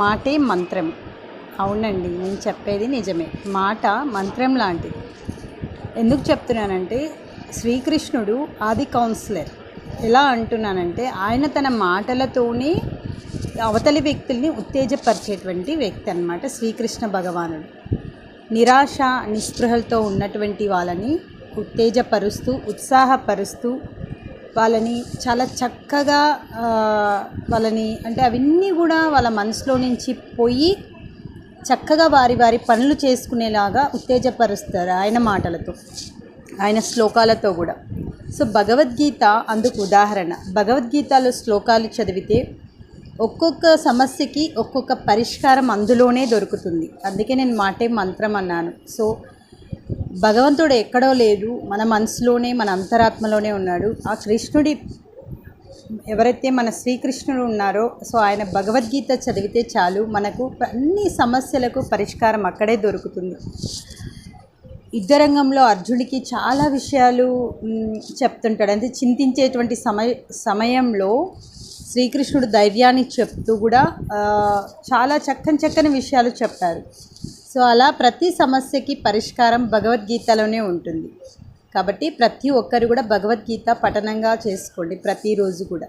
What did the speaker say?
మాటే మంత్రం. అవునండి, నేను చెప్పేది నిజమే. మాట మంత్రం లాంటిది. ఎందుకు చెప్తున్నానంటే, శ్రీకృష్ణుడు ఆది కౌన్సిలర్. ఎలా అంటున్నానంటే, ఆయన తన మాటలతోనే అవతలి వ్యక్తుల్ని ఉత్తేజపరిచేటువంటి వ్యక్తి అన్నమాట శ్రీకృష్ణ భగవానుడు. నిరాశ నిస్పృహలతో ఉన్నటువంటి వాళ్ళని ఉత్తేజపరుస్తూ, ఉత్సాహపరుస్తూ, వాళ్ళని చాలా చక్కగా వాళ్ళని అంటే అవన్నీ కూడా వాళ్ళ మనసులో నుంచి పోయి చక్కగా వారి వారి పనులు చేసుకునేలాగా ఉత్తేజపరుస్తారు ఆయన మాటలతో, ఆయన శ్లోకాలతో కూడా. సో భగవద్గీత అందుకు ఉదాహరణ. భగవద్గీతలో శ్లోకాలు చదివితే ఒక్కొక్క సమస్యకి ఒక్కొక్క పరిష్కారం అందులోనే దొరుకుతుంది. అందుకే నేను మాటే మంత్రం అన్నాను. సో భగవంతుడు ఎక్కడో లేదు, మన మనసులోనే, మన అంతరాత్మలోనే ఉన్నాడు. ఆ కృష్ణుడి ఎవరైతే మన శ్రీకృష్ణుడు ఉన్నారో, సో ఆయన భగవద్గీత చదివితే చాలు, మనకు అన్ని సమస్యలకు పరిష్కారం అక్కడే దొరుకుతుంది. యుద్ధరంగంలో అర్జునుడికి చాలా విషయాలు చెప్తుంటాడు. అంటే చింతించేటువంటి సమయంలో శ్రీకృష్ణుడు ధైర్యాన్ని చెప్తూ కూడా చాలా చక్కని విషయాలు చెప్పారు. సో అలా ప్రతి సమస్యకి పరిష్కారం భగవద్గీతలోనే ఉంటుంది. కాబట్టి ప్రతి ఒక్కరు కూడా భగవద్గీత పఠనంగా చేసుకోండి ప్రతిరోజు కూడా.